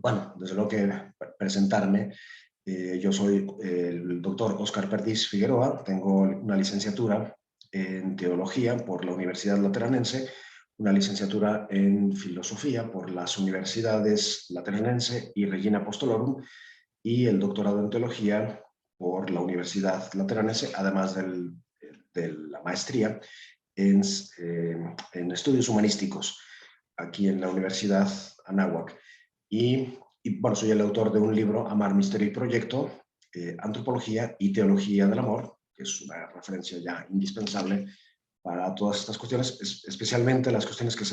Bueno, desde luego que presentarme. Yo soy el doctor Óscar Perdiz Figueroa, tengo una licenciatura en Teología por la Universidad Lateranense, una licenciatura en Filosofía por las Universidades Lateranense y Regina Apostolorum, y el doctorado en Teología por la Universidad Lateranense, además de la maestría en, en Estudios Humanísticos, aquí en la Universidad Anáhuac. Bueno, soy el autor de un libro, Amar, Misterio y Proyecto, Antropología y Teología del Amor, que es una referencia ya indispensable para todas estas cuestiones, especialmente las cuestiones que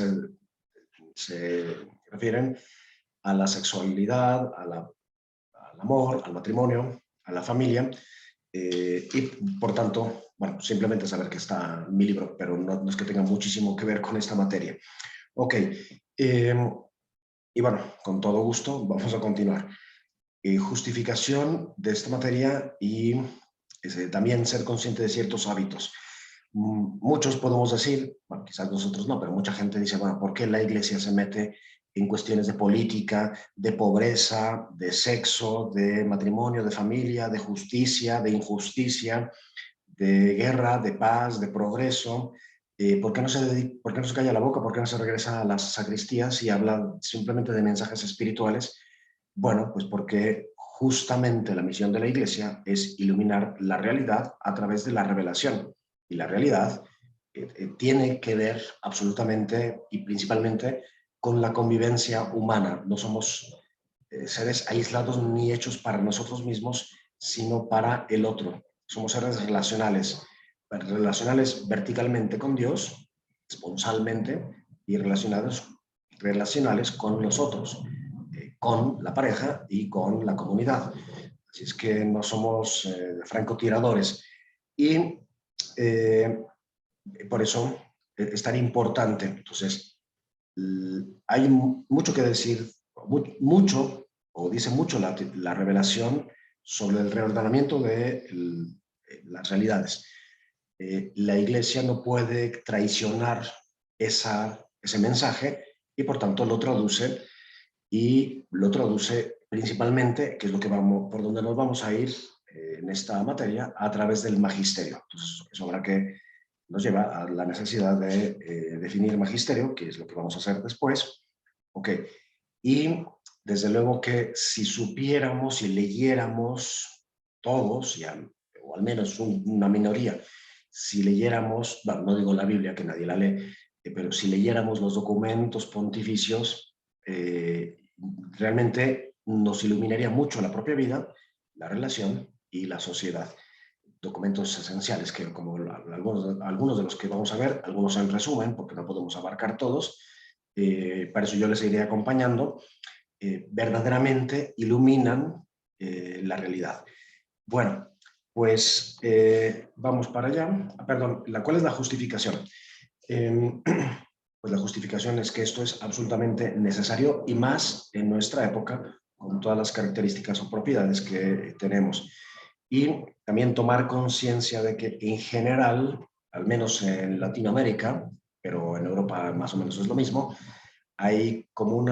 se refieren a la sexualidad, al amor, al matrimonio, a la familia, y por tanto, bueno, simplemente saber que está mi libro, pero no es que tenga muchísimo que ver con esta materia. Ok, y bueno, con todo gusto vamos a continuar. Justificación de esta materia y también ser consciente de ciertos hábitos. Muchos podemos decir, bueno, quizás nosotros no, pero mucha gente dice, bueno, ¿por qué la iglesia se mete en cuestiones de política, de pobreza, de sexo, de matrimonio, de familia, de justicia, de injusticia, de guerra, de paz, de progreso? ¿Por qué no se calla la boca? ¿Por qué no se regresa a las sacristías y habla simplemente de mensajes espirituales? Bueno, pues porque justamente la misión de la Iglesia es iluminar la realidad a través de la revelación. Y la realidad tiene que ver absolutamente y principalmente con la convivencia humana. No somos seres aislados ni hechos para nosotros mismos, sino para el otro. Somos seres relacionales, relacionales verticalmente con Dios, esponsalmente, y relacionales con los otros, con la pareja y con la comunidad. Así es que no somos francotiradores. Y eh, por eso es tan importante. Entonces, hay mucho que decir, mucho, o dice mucho la revelación sobre el reordenamiento de las realidades. La Iglesia no puede traicionar ese mensaje y por tanto lo traduce principalmente, que es lo que por donde nos vamos a ir en esta materia, a través del magisterio. Entonces, eso habrá que nos lleva a la necesidad de definir magisterio, que es lo que vamos a hacer después. Ok, y desde luego que si supiéramos y leyéramos todos, o al menos una minoría, si leyéramos, bueno, no digo la Biblia, que nadie la lee, pero si leyéramos los documentos pontificios, realmente nos iluminaría mucho la propia vida, la relación y la sociedad. Documentos esenciales que, como algunos de los que vamos a ver, algunos en resumen, porque no podemos abarcar todos, para eso yo les iré acompañando, verdaderamente iluminan la realidad. Bueno, pues vamos para allá. Perdón, ¿cuál es la justificación? Pues la justificación es que esto es absolutamente necesario y más en nuestra época, con todas las características o propiedades que tenemos. Y también tomar conciencia de que en general, al menos en Latinoamérica, pero en Europa más o menos es lo mismo, hay como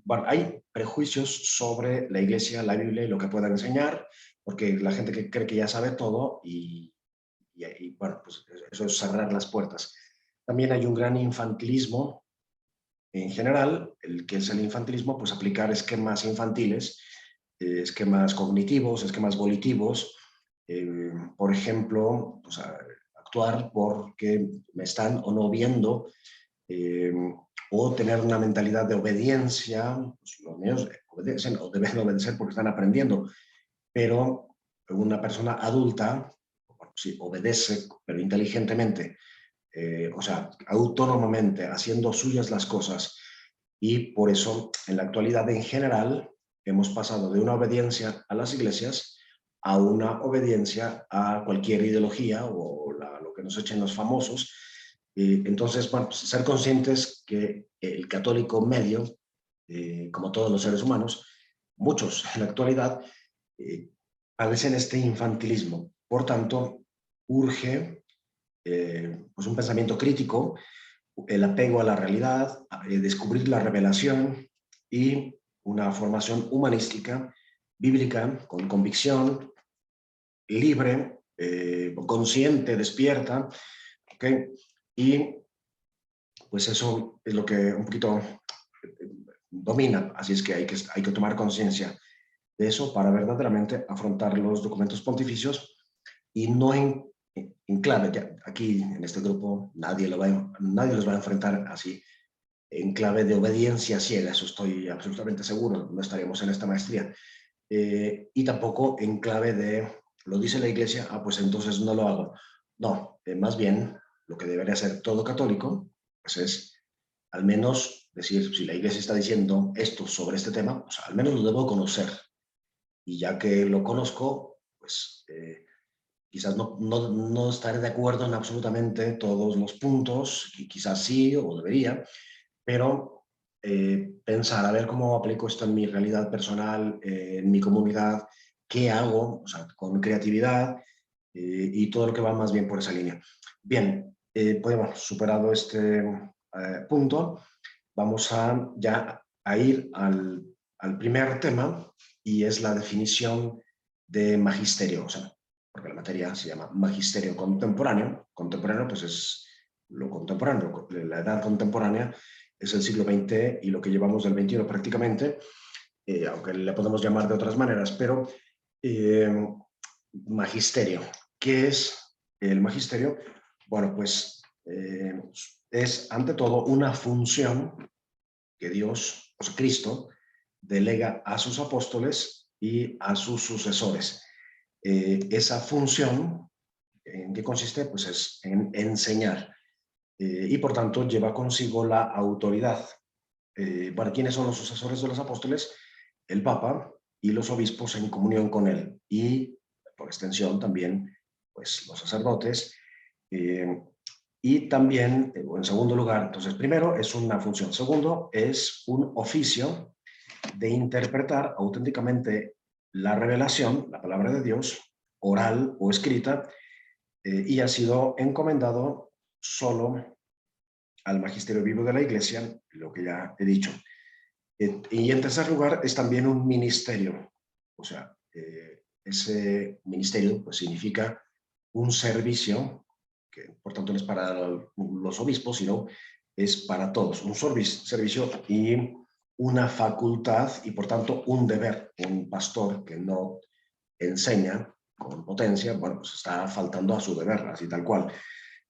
bueno, hay prejuicios sobre la Iglesia, la Biblia y lo que pueda enseñar, porque la gente que cree que ya sabe todo bueno, pues eso es cerrar las puertas. También hay un gran infantilismo en general, el que es el infantilismo, pues aplicar esquemas infantiles, esquemas cognitivos, esquemas volitivos, por ejemplo, pues actuar porque me están o no viendo, eh, o tener una mentalidad de obediencia, pues los niños obedecen o deben obedecer porque están aprendiendo, pero una persona adulta, bueno, sí, obedece, pero inteligentemente, o sea, autónomamente, haciendo suyas las cosas. Y por eso, en la actualidad en general, hemos pasado de una obediencia a las iglesias a una obediencia a cualquier ideología o lo que nos echen los famosos. Entonces, bueno, pues ser conscientes que el católico medio, como todos los seres humanos, muchos en la actualidad, padecen este infantilismo. Por tanto, urge pues un pensamiento crítico, el apego a la realidad, descubrir la revelación y una formación humanística, bíblica, con convicción, libre, consciente, despierta, ¿ok? Y pues eso es lo que un poquito domina, así es que hay que tomar conciencia de eso para verdaderamente afrontar los documentos pontificios y no en clave, ya, aquí en este grupo nadie los va a enfrentar así en clave de obediencia ciega, eso estoy absolutamente seguro, no estaríamos en esta maestría. Y tampoco en clave de, lo dice la Iglesia, pues entonces no lo hago. No, más bien lo que debería hacer todo católico, pues es al menos decir, si la Iglesia está diciendo esto sobre este tema, pues al menos lo debo conocer. Y ya que lo conozco, pues quizás no estaré de acuerdo en absolutamente todos los puntos, y quizás sí o debería, pero pensar a ver cómo aplico esto en mi realidad personal, en mi comunidad, qué hago, o sea, con creatividad y todo lo que va más bien por esa línea. Bien, pues bueno, superado este punto, vamos ya a ir al primer tema y es la definición de magisterio, o sea, porque la materia se llama magisterio contemporáneo. Contemporáneo pues es lo contemporáneo, la edad contemporánea es el siglo XX y lo que llevamos del XXI prácticamente, aunque le podemos llamar de otras maneras, pero eh, magisterio. ¿Qué es el magisterio? Bueno, pues es ante todo una función que Dios, o sea, Cristo, delega a sus apóstoles y a sus sucesores. Esa función, ¿en qué consiste? Pues es en enseñar y por tanto lleva consigo la autoridad. Bueno, ¿quiénes son los sucesores de los apóstoles? El Papa y los obispos en comunión con él y por extensión también pues los sacerdotes y también, en segundo lugar, entonces primero es una función, segundo es un oficio de interpretar auténticamente la revelación, la palabra de Dios, oral o escrita, y ha sido encomendado solo al magisterio vivo de la Iglesia, lo que ya he dicho. Y en tercer lugar es también un ministerio, o sea, ese ministerio pues, significa un servicio, que por tanto no es para los obispos, sino es para todos, un servicio y una facultad y por tanto un deber. Un pastor que no enseña con potencia, bueno, pues está faltando a su deber, así tal cual.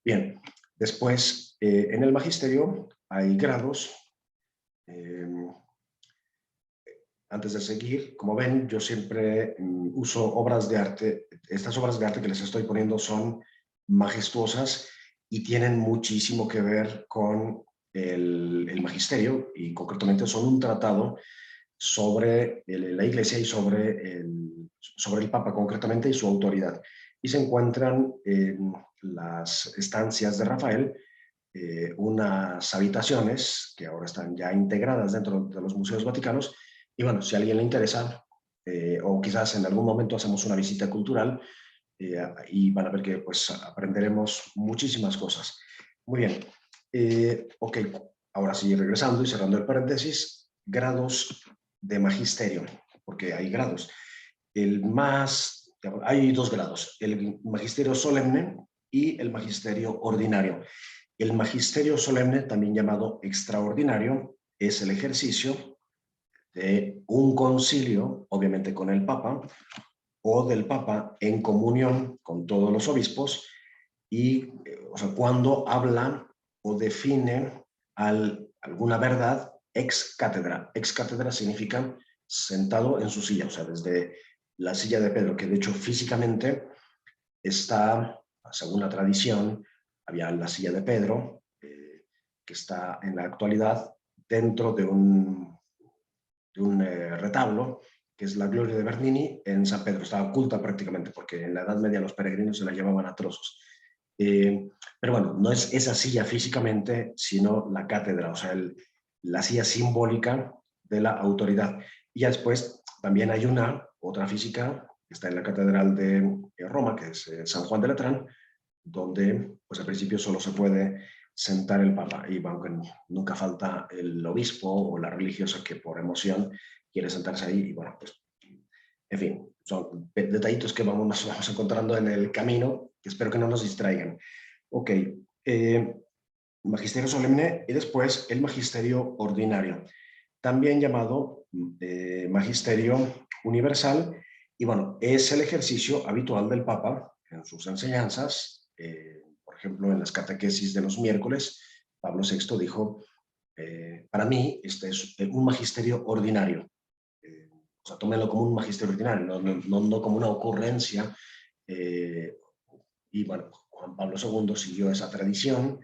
Bien, después en el magisterio hay grados. Eh, Antes de seguir, como ven, yo siempre uso obras de arte. Estas obras de arte que les estoy poniendo son majestuosas y tienen muchísimo que ver con el magisterio y concretamente son un tratado sobre la Iglesia y sobre el Papa concretamente y su autoridad. Y se encuentran en las estancias de Rafael unas habitaciones que ahora están ya integradas dentro de los museos vaticanos. Y bueno, si a alguien le interesa, o quizás en algún momento hacemos una visita cultural y van a ver que pues aprenderemos muchísimas cosas. Muy bien. Ok, ahora sí, regresando y cerrando el paréntesis, grados de magisterio, porque hay grados. Hay dos grados, el magisterio solemne y el magisterio ordinario. El magisterio solemne, también llamado extraordinario, es el ejercicio de un concilio, obviamente con el Papa, o del Papa en comunión con todos los obispos, y o sea, cuando habla o define alguna verdad ex cátedra. Ex cátedra significa sentado en su silla, o sea, desde la silla de Pedro, que de hecho físicamente está, según la tradición, había la silla de Pedro, que está en la actualidad dentro de un retablo, que es la Gloria de Bernini en San Pedro. Está oculta prácticamente, porque en la Edad Media los peregrinos se la llevaban a trozos. Pero bueno, no es esa silla físicamente, sino la cátedra, o sea, la silla simbólica de la autoridad. Y ya después también hay otra física, que está en la Catedral de Roma, que es San Juan de Letrán, donde pues al principio solo se puede sentar el Papa y aunque nunca falta el obispo o la religiosa que por emoción quiere sentarse ahí y bueno, pues, en fin, son detallitos que nos vamos encontrando en el camino, que espero que no nos distraigan. Ok, magisterio solemne y después el magisterio ordinario, también llamado magisterio universal, y bueno, es el ejercicio habitual del Papa en sus enseñanzas. Por ejemplo, en las catequesis de los miércoles, Pablo VI dijo, para mí este es un magisterio ordinario. O sea, tómenlo como un magisterio ordinario, no como una ocurrencia. Y bueno, Juan Pablo II siguió esa tradición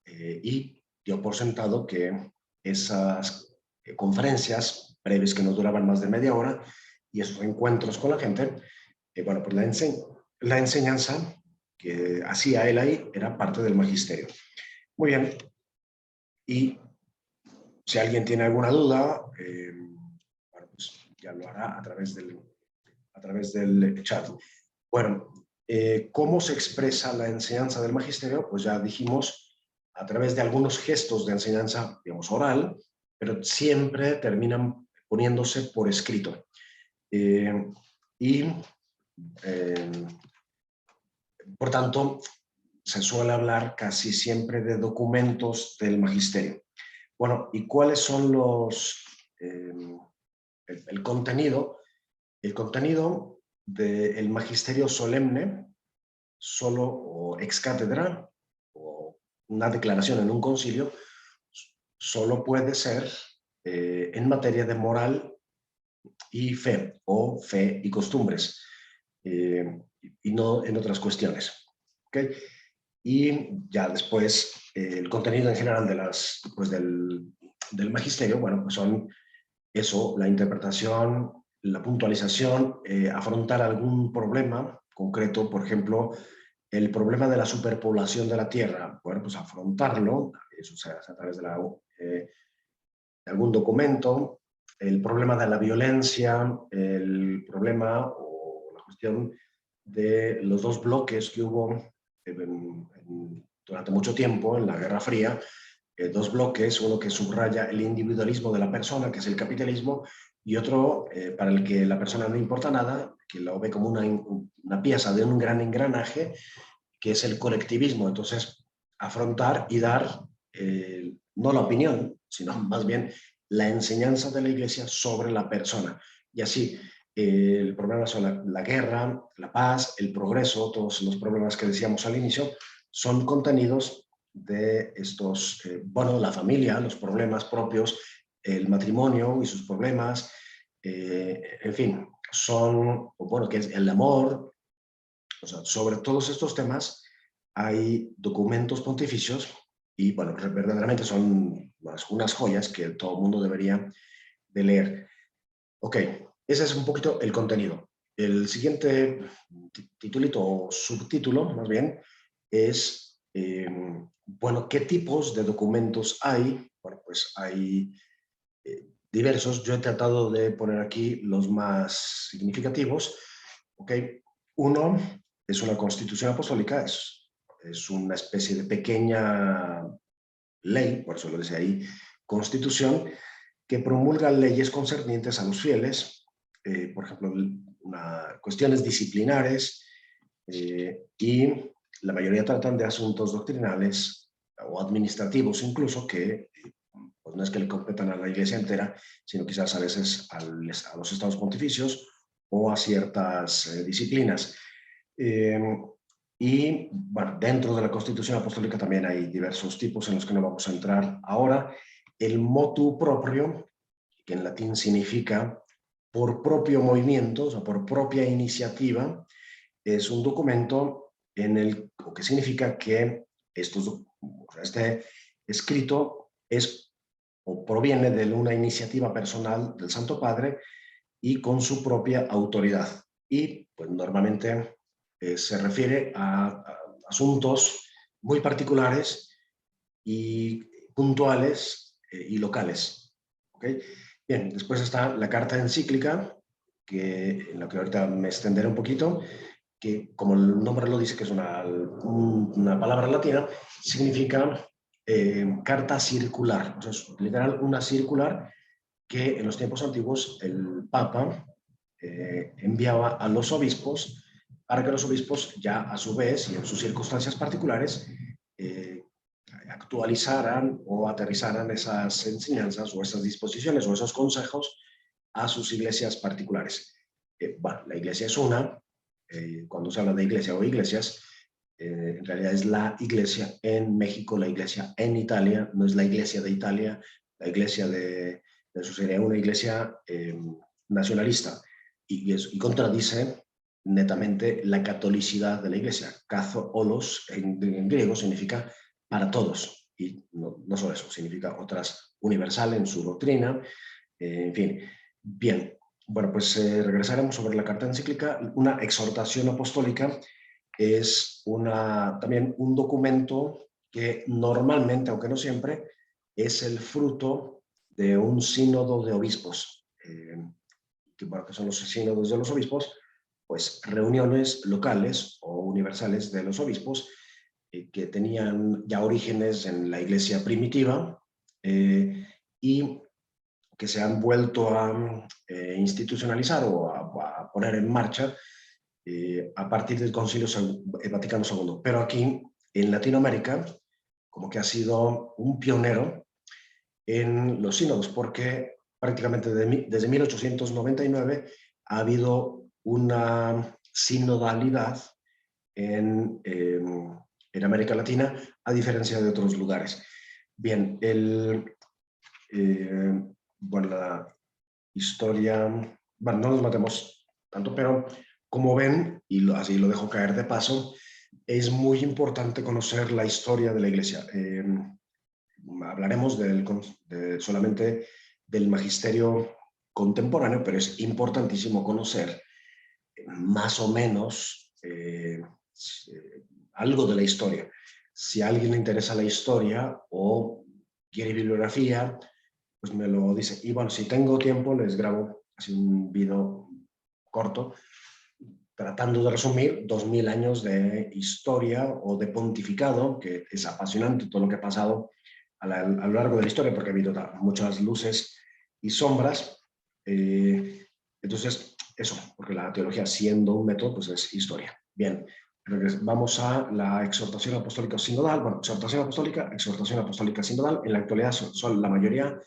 y dio por sentado que esas conferencias breves que no duraban más de media hora y esos encuentros con la gente, bueno, pues la enseñanza que hacía él ahí era parte del magisterio. Muy bien, y si alguien tiene alguna duda, bueno, pues ya lo hará a través del chat. Bueno, ¿cómo se expresa la enseñanza del magisterio? Pues ya dijimos, a través de algunos gestos de enseñanza, digamos, oral, pero siempre terminan poniéndose por escrito. Y, por tanto, se suele hablar casi siempre de documentos del magisterio. Bueno, ¿y cuáles son el contenido? El contenido del magisterio solemne, solo o ex cátedra, o una declaración en un concilio, solo puede ser en materia de moral y fe, o fe y costumbres, y no en otras cuestiones. ¿Okay? Y ya después, el contenido en general pues del magisterio, bueno, pues son eso, la interpretación, la puntualización, afrontar algún problema concreto, por ejemplo, el problema de la superpoblación de la Tierra, bueno, pues afrontarlo, eso se hace a través de algún documento, el problema de la violencia, el problema o la cuestión de los dos bloques que hubo durante mucho tiempo en la Guerra Fría, dos bloques, uno que subraya el individualismo de la persona, que es el capitalismo, y otro para el que la persona no importa nada, que lo ve como una pieza de un gran engranaje, que es el colectivismo. Entonces, afrontar y dar no la opinión, sino más bien la enseñanza de la Iglesia sobre la persona. Y así, el problema son la guerra, la paz, el progreso, todos los problemas que decíamos al inicio, son contenidos de estos, bueno, la familia, los problemas propios, el matrimonio y sus problemas, en fin, son, bueno, que es el amor. O sea, sobre todos estos temas hay documentos pontificios y, bueno, verdaderamente son unas joyas que todo el mundo debería de leer. Ok, ese es un poquito el contenido. El siguiente titulito o subtítulo, más bien, es, bueno, ¿qué tipos de documentos hay? Bueno, pues hay diversos. Yo he tratado de poner aquí los más significativos. Ok, uno es una constitución apostólica, es una especie de pequeña ley, por eso lo dice ahí, constitución, que promulga leyes concernientes a los fieles, por ejemplo, cuestiones disciplinares, y la mayoría tratan de asuntos doctrinales o administrativos incluso, que pues no es que le competan a la Iglesia entera, sino quizás a veces a los estados pontificios o a ciertas disciplinas. Y bueno, dentro de la Constitución Apostólica también hay diversos tipos en los que no vamos a entrar ahora. El motu proprio, que en latín significa por propio movimiento, o sea, por propia iniciativa, es un documento o que significa que este escrito es o proviene de una iniciativa personal del Santo Padre y con su propia autoridad. Y pues normalmente se refiere a asuntos muy particulares y puntuales y locales. ¿Okay? Bien, después está la carta encíclica, en la que ahorita me extenderé un poquito, que como el nombre lo dice, que es una palabra latina, significa carta circular. O sea, es literal una circular que en los tiempos antiguos el Papa enviaba a los obispos para que los obispos ya a su vez y en sus circunstancias particulares eh, actualizaran o aterrizaran esas enseñanzas o esas disposiciones o esos consejos a sus iglesias particulares. Bueno, la iglesia es una, cuando se habla de iglesia o iglesias, en realidad es la iglesia en México, la iglesia en Italia, no es la iglesia de Italia, la iglesia de eso sería una iglesia nacionalista y contradice netamente la catolicidad de la iglesia. Katholos en griego significa para todos y no solo eso, significa otras universal en su doctrina, en fin. Bien, bueno, pues regresaremos sobre la carta encíclica. Una exhortación apostólica es también un documento que normalmente, aunque no siempre, es el fruto de un sínodo de obispos. Que son los sínodos de los obispos, pues reuniones locales o universales de los obispos que tenían ya orígenes en la iglesia primitiva y que se han vuelto a institucionalizar o a poner en marcha a partir del Concilio Vaticano II. Pero aquí, en Latinoamérica, como que ha sido un pionero en los sínodos, porque prácticamente desde 1899 ha habido una sinodalidad en América Latina, a diferencia de otros lugares. Bien, bueno, la historia, bueno, no nos matemos tanto, pero como ven, y así lo dejo caer de paso, es muy importante conocer la historia de la Iglesia. Hablaremos solamente del magisterio contemporáneo, pero es importantísimo conocer más o menos algo de la historia. Si a alguien le interesa la historia o quiere bibliografía, pues me lo dice. Y bueno, si tengo tiempo, les grabo así un video corto tratando de resumir 2000 años de historia o de pontificado, que es apasionante todo lo que ha pasado a lo largo de la historia, porque ha habido muchas luces y sombras. Entonces, eso, porque la teología, siendo un método, pues es historia. Bien, vamos a la exhortación apostólica sinodal. Bueno, exhortación apostólica sinodal. En la actualidad son la mayoría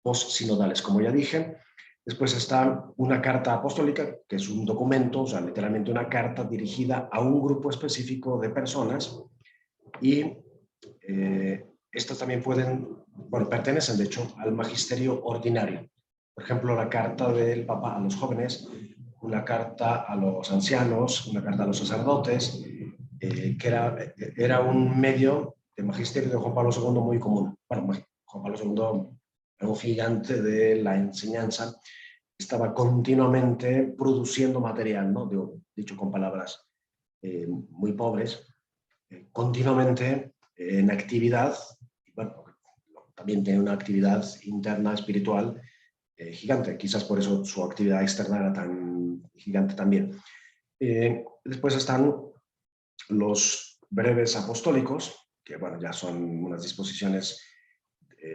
post-sinodales, como ya dije. Después está una carta apostólica, que es un documento, o sea, literalmente una carta dirigida a un grupo específico de personas y estas también pertenecen de hecho al magisterio ordinario. Por ejemplo, la carta del Papa a los jóvenes, una carta a los ancianos, una carta a los sacerdotes, que era un medio de magisterio de Juan Pablo II muy común. Bueno, Juan Pablo II, un gigante de la enseñanza, estaba continuamente produciendo material, ¿no? Dicho con palabras muy pobres, continuamente en actividad, y bueno, también tiene una actividad interna espiritual gigante, quizás por eso su actividad externa era tan gigante también. Después están los breves apostólicos, que bueno, ya son unas disposiciones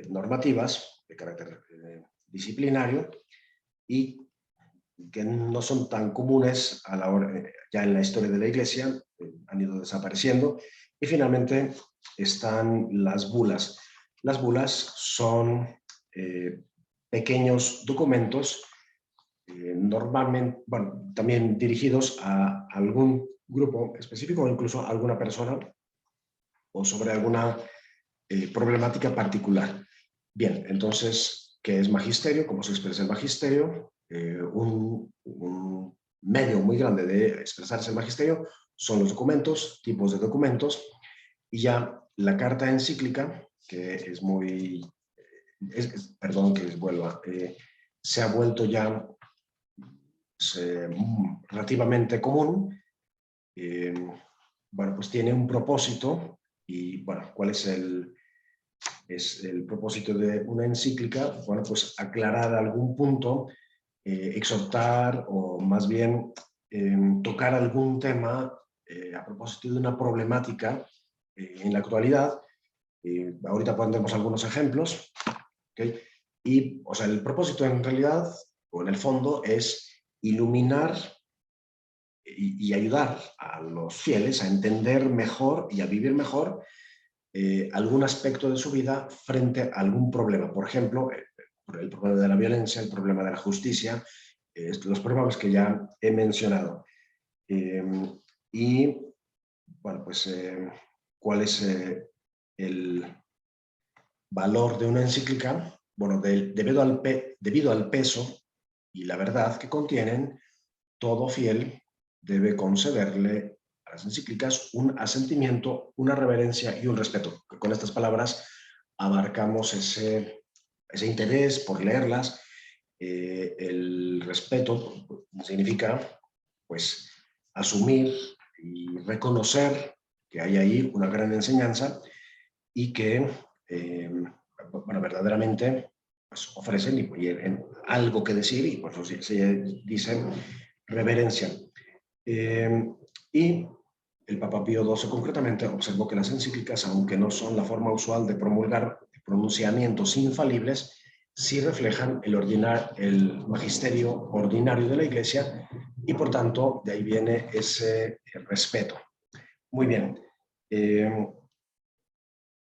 normativas de carácter disciplinario y que no son tan comunes a la hora, ya en la historia de la Iglesia, han ido desapareciendo. Y finalmente están las bulas. Las bulas son pequeños documentos, normalmente, bueno, también dirigidos a algún grupo específico o incluso a alguna persona o sobre alguna problemática particular. Bien, entonces, ¿qué es magisterio? ¿Cómo se expresa el magisterio? Un medio muy grande de expresarse el magisterio son los documentos, tipos de documentos, y ya la carta encíclica, que es muy, perdón que vuelva, se ha vuelto ya relativamente común. Bueno, pues tiene un propósito y, bueno, ¿cuál es el propósito de una encíclica? Bueno, pues aclarar algún punto, exhortar o más bien tocar algún tema a propósito de una problemática en la actualidad. Ahorita pondremos algunos ejemplos, ¿okay? Y, o sea, el propósito en realidad, o en el fondo, es iluminar y ayudar a los fieles a entender mejor y a vivir mejor algún aspecto de su vida frente a algún problema. Por ejemplo, el problema de la violencia, el problema de la justicia, los problemas que ya he mencionado. Y, bueno, pues, ¿cuál es el valor de una encíclica? Bueno, debido al peso y la verdad que contienen, todo fiel debe concederle a las encíclicas un asentimiento, una reverencia y un respeto. Con estas palabras abarcamos ese interés por leerlas. El respeto significa, pues, asumir y reconocer que hay ahí una gran enseñanza y que, bueno, verdaderamente, pues, ofrecen algo que decir, y por eso se dicen reverencia. Y el Papa Pío XII concretamente observó que las encíclicas, aunque no son la forma usual de promulgar pronunciamientos infalibles, sí reflejan el magisterio ordinario de la Iglesia, y por tanto de ahí viene ese respeto. Muy bien.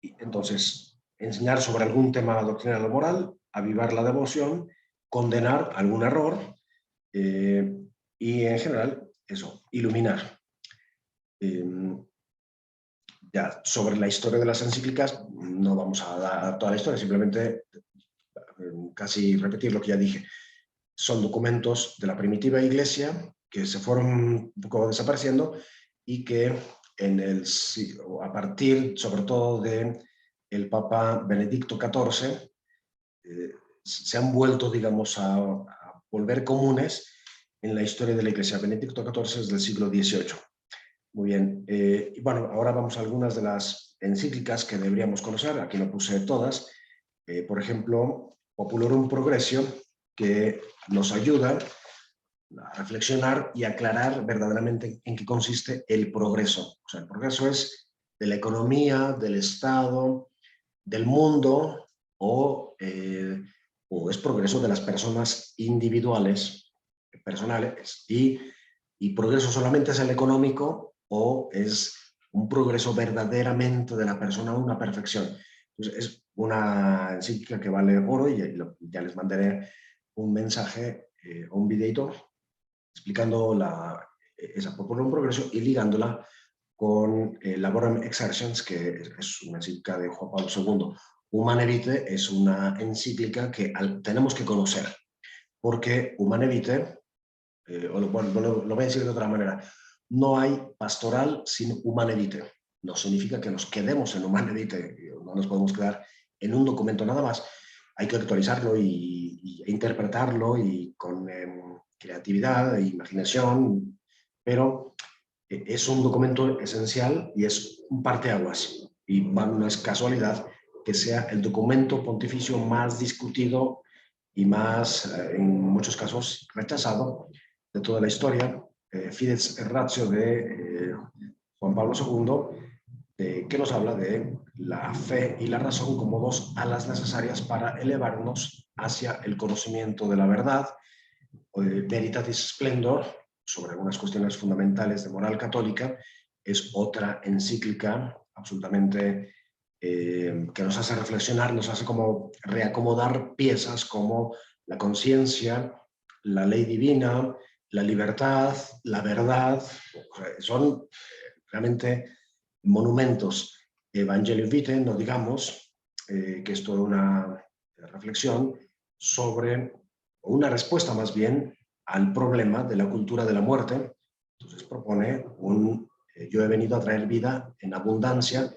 Entonces, enseñar sobre algún tema doctrinal o moral, avivar la devoción, condenar algún error, y en general, eso, iluminar. Ya sobre la historia de las encíclicas, no vamos a dar toda la historia, simplemente casi repetir lo que ya dije. Son documentos de la primitiva Iglesia que se fueron un poco desapareciendo y que a partir, sobre todo, de el Papa Benedicto XIV, se han vuelto, digamos, a volver comunes en la historia de la Iglesia. Benedicto XIV es del siglo XVIII. Muy bien. Y bueno, ahora vamos a algunas de las encíclicas que deberíamos conocer. Aquí no puse todas. Por ejemplo, Populorum Progressio, que nos ayuda a reflexionar y aclarar verdaderamente en qué consiste el progreso. O sea, el progreso es de la economía, del Estado, del mundo, o es progreso de las personas individuales, personales, y progreso solamente es el económico, o es un progreso verdaderamente de la persona a una perfección. Entonces, es una encíclica que vale oro, y ya les mandaré un mensaje o un videito explicando esa Popular Progreso y ligándola con Laborem Exercens, que es una encíclica de Juan Pablo II. Humane Vitae es una encíclica que tenemos que conocer, porque Humane Vitae, bueno, lo voy a decir de otra manera, no hay pastoral sin Humane Vitae. No significa que nos quedemos en Humane Vitae, no nos podemos quedar en un documento nada más. Hay que actualizarlo e interpretarlo, y con creatividad e imaginación, pero es un documento esencial y es un parteaguas. Y no es casualidad que sea el documento pontificio más discutido y más, en muchos casos, rechazado de toda la historia. Fides et Ratio de Juan Pablo II, que nos habla de la fe y la razón como dos alas necesarias para elevarnos hacia el conocimiento de la verdad. Veritatis Splendor, sobre algunas cuestiones fundamentales de moral católica, es otra encíclica absolutamente que nos hace reflexionar, nos hace como reacomodar piezas como la conciencia, la ley divina, la libertad, la verdad. O sea, son realmente monumentos. Evangelio Vitae, no digamos, que es toda una reflexión sobre, o una respuesta más bien, al problema de la cultura de la muerte. Entonces propone yo he venido a traer vida en abundancia,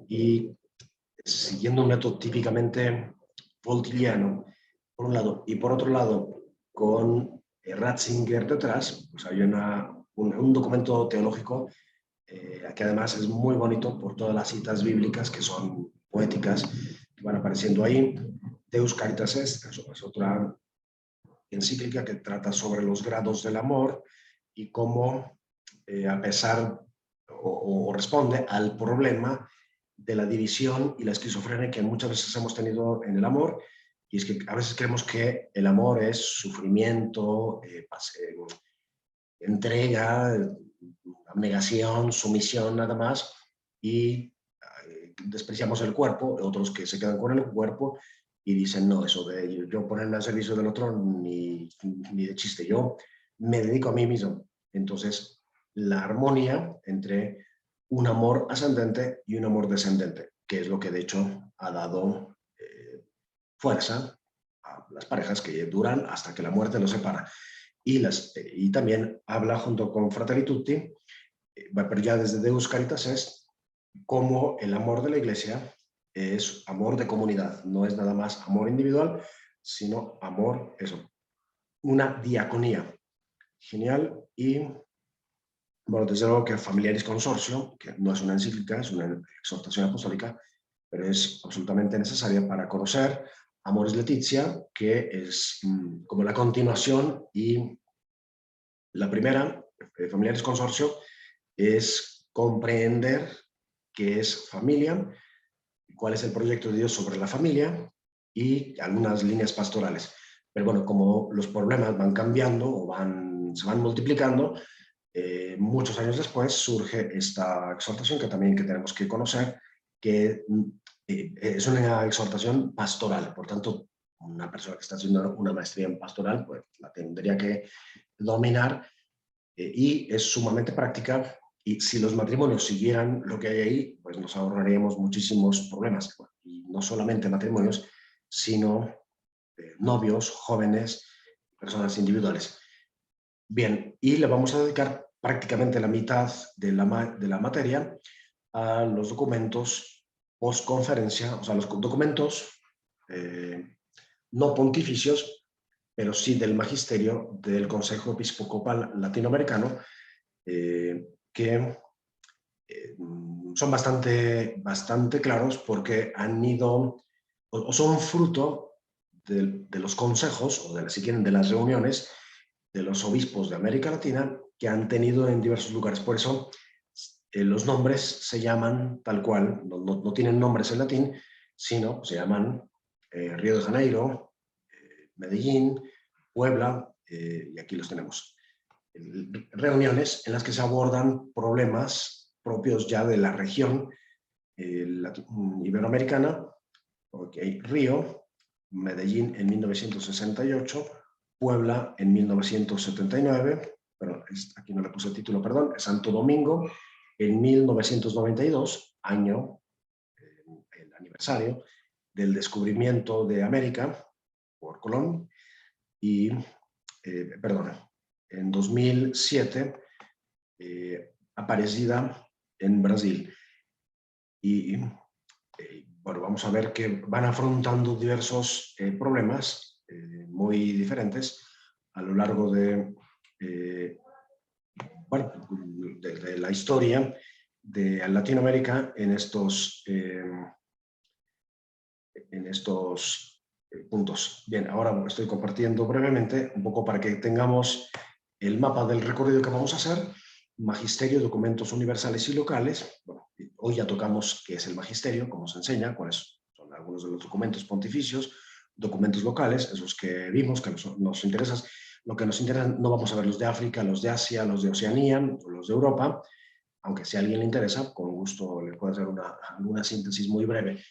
y siguiendo un método típicamente voltiliano, por un lado, y por otro lado, con Ratzinger detrás, pues hay un documento teológico que además es muy bonito por todas las citas bíblicas que son poéticas, que van apareciendo ahí. Deus Caritas Est es otra encíclica que trata sobre los grados del amor y cómo, a pesar o responde al problema de la división y la esquizofrenia que muchas veces hemos tenido en el amor, y es que a veces creemos que el amor es sufrimiento, entrega, abnegación, sumisión nada más, y despreciamos el cuerpo, otros que se quedan con el cuerpo y dicen, no, eso de yo ponerme al servicio del otro ni de chiste, yo me dedico a mí mismo. Entonces, la armonía entre un amor ascendente y un amor descendente, que es lo que de hecho ha dado fuerza a las parejas que duran hasta que la muerte los separa. Y también habla junto con Fratelli Tutti, pero ya desde Deus Caritas, es cómo el amor de la iglesia es amor de comunidad, no es nada más amor individual, sino amor, eso, una diaconía. Genial. Y bueno, desde luego que Familiaris Consortio, que no es una encíclica, es una exhortación apostólica, pero es absolutamente necesaria para conocer Amoris Laetitia, que es como la continuación, y la primera, Familiaris Consortio, es comprender qué es familia, cuál es el proyecto de Dios sobre la familia y algunas líneas pastorales. Pero bueno, como los problemas van cambiando o se van multiplicando, muchos años después surge esta exhortación que también que tenemos que conocer, que es una exhortación pastoral. Por tanto, una persona que está haciendo una maestría en pastoral, pues la tendría que dominar, y es sumamente práctica. Y si los matrimonios siguieran lo que hay ahí, pues nos ahorraríamos muchísimos problemas. Y no solamente matrimonios, sino novios, jóvenes, personas individuales. Bien, y le vamos a dedicar prácticamente la mitad de la materia a los documentos post-conferencia, o sea, los documentos no pontificios, pero sí del magisterio del Consejo Episcopal Latinoamericano, que son bastante claros porque han ido o son fruto de los consejos, o si quieren, de las reuniones de los obispos de América Latina que han tenido en diversos lugares. Por eso los nombres se llaman tal cual, no tienen nombres en latín, sino se llaman Río de Janeiro, Medellín, Puebla, y aquí los tenemos. Reuniones en las que se abordan problemas propios ya de la región iberoamericana. Okay. Río, Medellín en 1968, Puebla en 1979, pero aquí no le puse el título, perdón, Santo Domingo en 1992, año, el aniversario del descubrimiento de América por Colón, y, perdón, en 2007, Aparecida en Brasil. Y bueno, vamos a ver que van afrontando diversos problemas muy diferentes a lo largo bueno, de la historia de Latinoamérica en estos puntos. Bien, ahora estoy compartiendo brevemente un poco para que tengamos el mapa del recorrido que vamos a hacer. Magisterio, documentos universales y locales. Bueno, hoy ya tocamos qué es el magisterio, cómo se enseña, cuáles son algunos de los documentos pontificios, documentos locales, esos que vimos, que nos interesan. Lo que nos interesa, no vamos a ver los de África, los de Asia, los de Oceanía, los de Europa, aunque si a alguien le interesa, con gusto le puedo hacer una síntesis muy breve.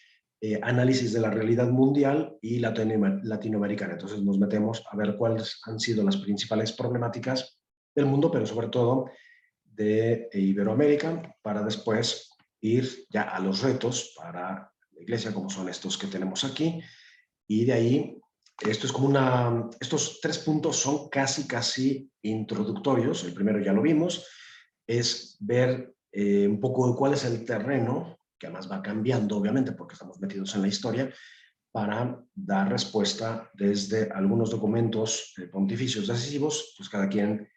Análisis de la realidad mundial y latinoamericana. Entonces nos metemos a ver cuáles han sido las principales problemáticas del mundo, pero sobre todo de Iberoamérica, para después ir ya a los retos para la iglesia, como son estos que tenemos aquí, y de ahí, esto es como estos 3 puntos son casi introductorios. El primero ya lo vimos, es ver un poco cuál es el terreno, que además va cambiando obviamente porque estamos metidos en la historia, para dar respuesta desde algunos documentos pontificios decisivos. Pues cada quien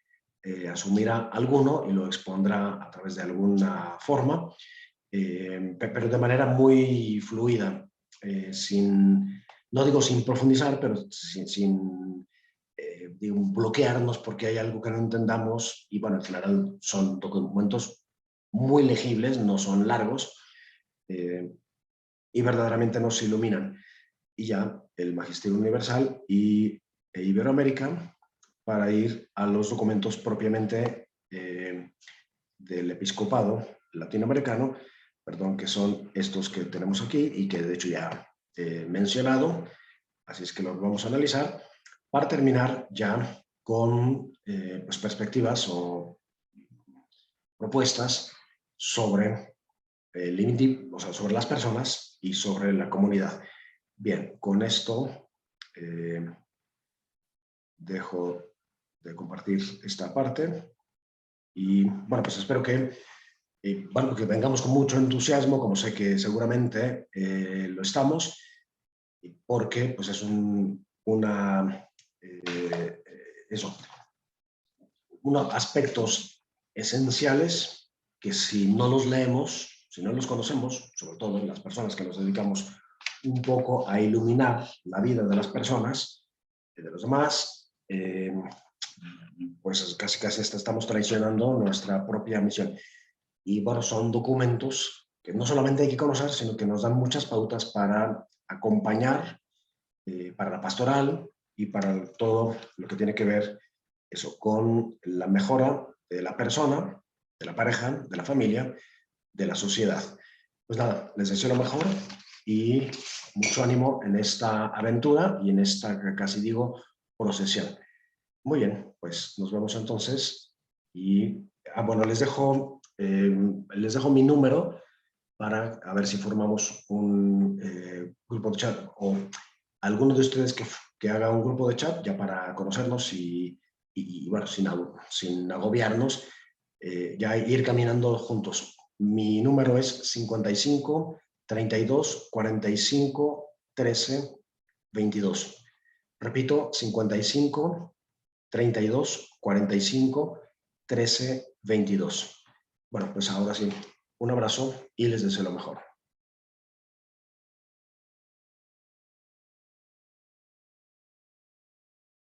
asumirá alguno y lo expondrá a través de alguna forma, pero de manera muy fluida, no digo sin profundizar, pero sin bloquearnos porque hay algo que no entendamos. Y bueno, en general son documentos muy legibles, no son largos, y verdaderamente nos iluminan. Y ya el Magisterio Universal e Iberoamérica, para ir a los documentos propiamente del episcopado latinoamericano, perdón, que son estos que tenemos aquí y que de hecho ya he mencionado, así es que los vamos a analizar, para terminar ya con pues perspectivas o propuestas sobre el límite, o sea, sobre las personas y sobre la comunidad. Bien, con esto dejo de compartir esta parte y bueno, pues espero que, bueno, que vengamos con mucho entusiasmo, como sé que seguramente lo estamos, porque pues es eso, unos aspectos esenciales que si no los leemos, si no los conocemos, sobre todo las personas que nos dedicamos un poco a iluminar la vida de las personas y de los demás, pues casi estamos traicionando nuestra propia misión. Y bueno, son documentos que no solamente hay que conocer, sino que nos dan muchas pautas para acompañar, para la pastoral y para todo lo que tiene que ver eso, con la mejora de la persona, de la pareja, de la familia, de la sociedad. Pues nada, les deseo lo mejor y mucho ánimo en esta aventura y en esta, casi digo, procesión. Muy bien, pues nos vemos entonces y, bueno, les dejo mi número para a ver si formamos un grupo de chat o alguno de ustedes que haga un grupo de chat ya para conocernos y bueno, sin agobiarnos, ya ir caminando juntos. Mi número es 55 32 45 13 22. Repito, 55 32 45 13 22. Bueno, pues ahora sí, un abrazo y les deseo lo mejor.